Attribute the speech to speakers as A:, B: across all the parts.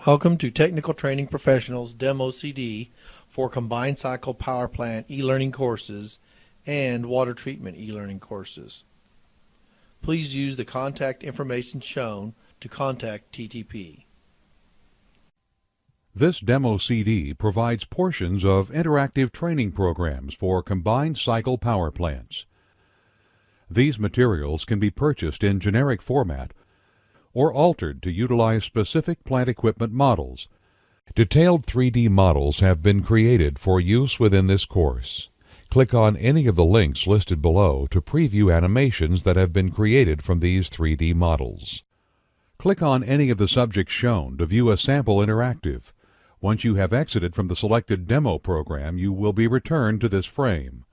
A: Welcome to Technical Training Professionals Demo CD for Combined Cycle Power Plant e-learning courses and Water Treatment e-learning courses. Please use the contact information shown to contact TTP.
B: This demo CD provides portions of interactive training programs for combined cycle power plants. These materials can be purchased in generic format or altered to utilize specific plant equipment models. Detailed 3D models have been created for use within this course. Click on any of the links listed below to preview animations that have been created from these 3D models. Click on any of the subjects shown to view a sample interactive. Once you have exited from the selected demo program, you will be returned to this frame.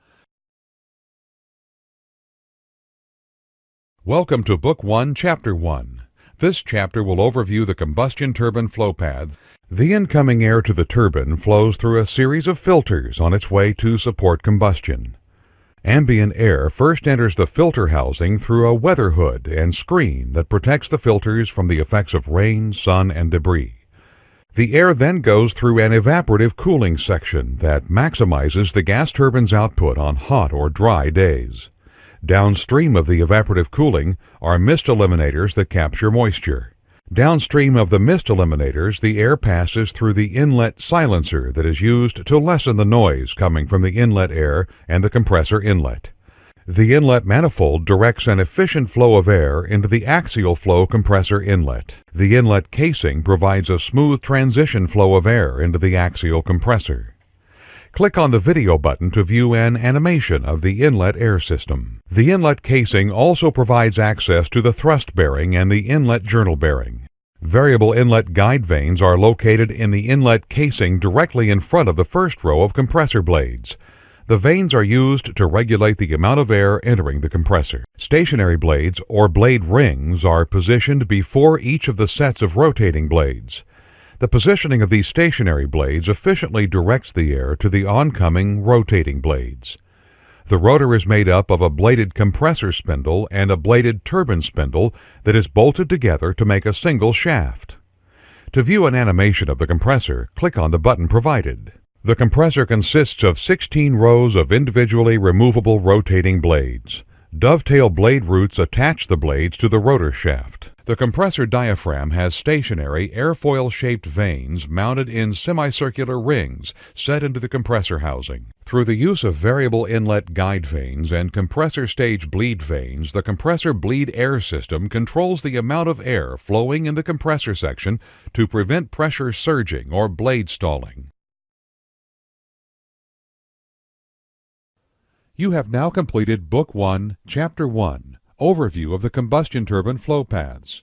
B: Welcome to Book 1, Chapter 1. This chapter will overview the combustion turbine flow path. The incoming air to the turbine flows through a series of filters on its way to support combustion. Ambient air first enters the filter housing through a weather hood and screen that protects the filters from the effects of rain, sun, and debris. The air then goes through an evaporative cooling section that maximizes the gas turbine's output on hot or dry days. Downstream of the evaporative cooling are mist eliminators that capture moisture. Downstream of the mist eliminators, the air passes through the inlet silencer that is used to lessen the noise coming from the inlet air and the compressor inlet. The inlet manifold directs an efficient flow of air into the axial flow compressor inlet. The inlet casing provides a smooth transition flow of air into the axial compressor. Click on the video button to view an animation of the inlet air system. The inlet casing also provides access to the thrust bearing and the inlet journal bearing. Variable inlet guide vanes are located in the inlet casing directly in front of the first row of compressor blades. The vanes are used to regulate the amount of air entering the compressor. Stationary blades, or blade rings, are positioned before each of the sets of rotating blades. The positioning of these stationary blades efficiently directs the air to the oncoming rotating blades. The rotor is made up of a bladed compressor spindle and a bladed turbine spindle that is bolted together to make a single shaft. To view an animation of the compressor, click on the button provided. The compressor consists of 16 rows of individually removable rotating blades. Dovetail blade roots attach the blades to the rotor shaft. The compressor diaphragm has stationary airfoil-shaped vanes mounted in semicircular rings set into the compressor housing. Through the use of variable inlet guide vanes and compressor stage bleed vanes, the compressor bleed air system controls the amount of air flowing in the compressor section to prevent pressure surging or blade stalling. You have now completed Book 1, Chapter 1, Overview of the Combustion Turbine Flow Paths.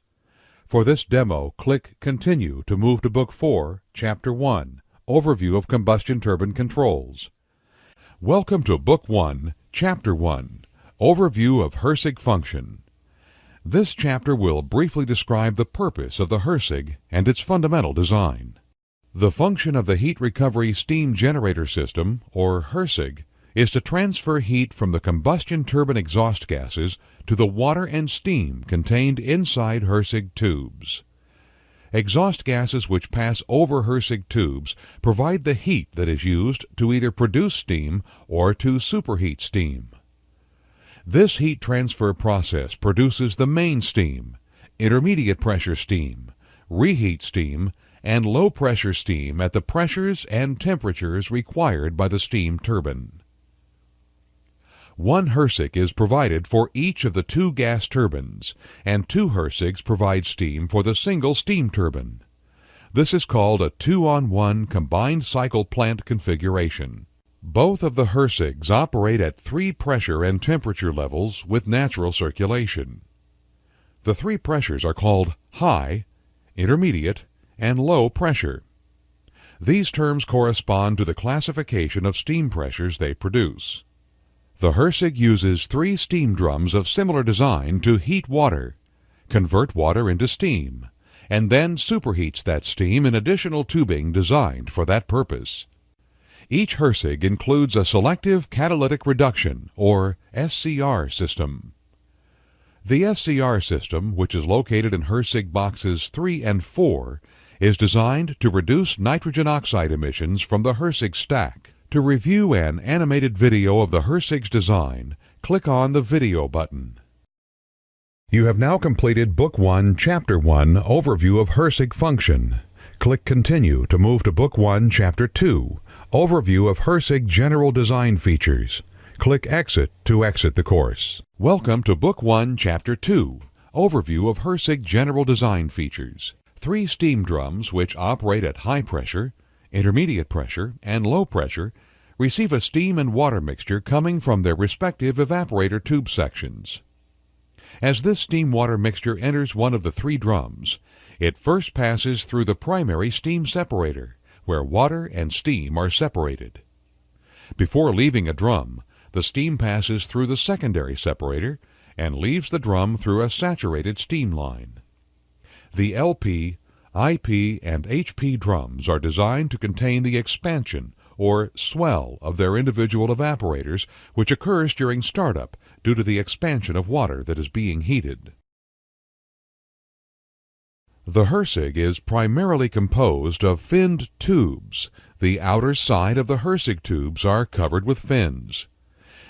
B: For this demo, click Continue to move to Book 4, Chapter 1, Overview of Combustion Turbine Controls. Welcome to Book 1, Chapter 1, Overview of HRSG Function. This chapter will briefly describe the purpose of the HRSG and its fundamental design. The function of the Heat Recovery Steam Generator System, or HRSG, is to transfer heat from the combustion turbine exhaust gases to the water and steam contained inside HRSG tubes. Exhaust gases which pass over HRSG tubes provide the heat that is used to either produce steam or to superheat steam. This heat transfer process produces the main steam, intermediate pressure steam, reheat steam, and low pressure steam at the pressures and temperatures required by the steam turbine. One HRSG is provided for each of the two gas turbines, and two HRSGs provide steam for the single steam turbine. This is called a 2-on-1 combined cycle plant configuration. Both of the HRSGs operate at 3 pressure and temperature levels with natural circulation. The 3 pressures are called high, intermediate, and low pressure. These terms correspond to the classification of steam pressures they produce. The HRSG uses 3 steam drums of similar design to heat water, convert water into steam, and then superheats that steam in additional tubing designed for that purpose. Each HRSG includes a selective catalytic reduction, or SCR system. The SCR system, which is located in HRSG boxes 3 and 4, is designed to reduce nitrogen oxide emissions from the HRSG stack. To review an animated video of the HRSG's design, click on the Video button. You have now completed Book 1, Chapter 1, Overview of HRSG Function. Click Continue to move to Book 1, Chapter 2, Overview of HRSG General Design Features. Click Exit to exit the course. Welcome to Book 1, Chapter 2, Overview of HRSG General Design Features. 3 steam drums, which operate at high pressure, intermediate pressure, and low pressure, receive a steam and water mixture coming from their respective evaporator tube sections. As this steam-water mixture enters one of the 3 drums, it first passes through the primary steam separator, where water and steam are separated. Before leaving a drum, the steam passes through the secondary separator and leaves the drum through a saturated steam line. The LP, IP, and HP drums are designed to contain the expansion or swell of their individual evaporators, which occurs during startup due to the expansion of water that is being heated. The HRSG is primarily composed of finned tubes. The outer side of the HRSG tubes are covered with fins.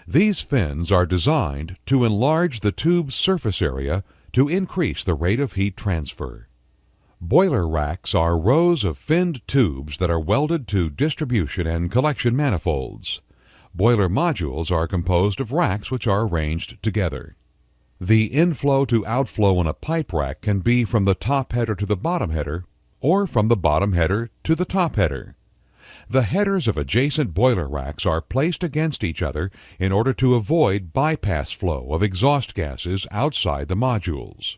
B: These fins are designed to enlarge the tube's surface area to increase the rate of heat transfer. Boiler racks are rows of finned tubes that are welded to distribution and collection manifolds. Boiler modules are composed of racks which are arranged together. The inflow to outflow in a pipe rack can be from the top header to the bottom header, or from the bottom header to the top header. The headers of adjacent boiler racks are placed against each other in order to avoid bypass flow of exhaust gases outside the modules.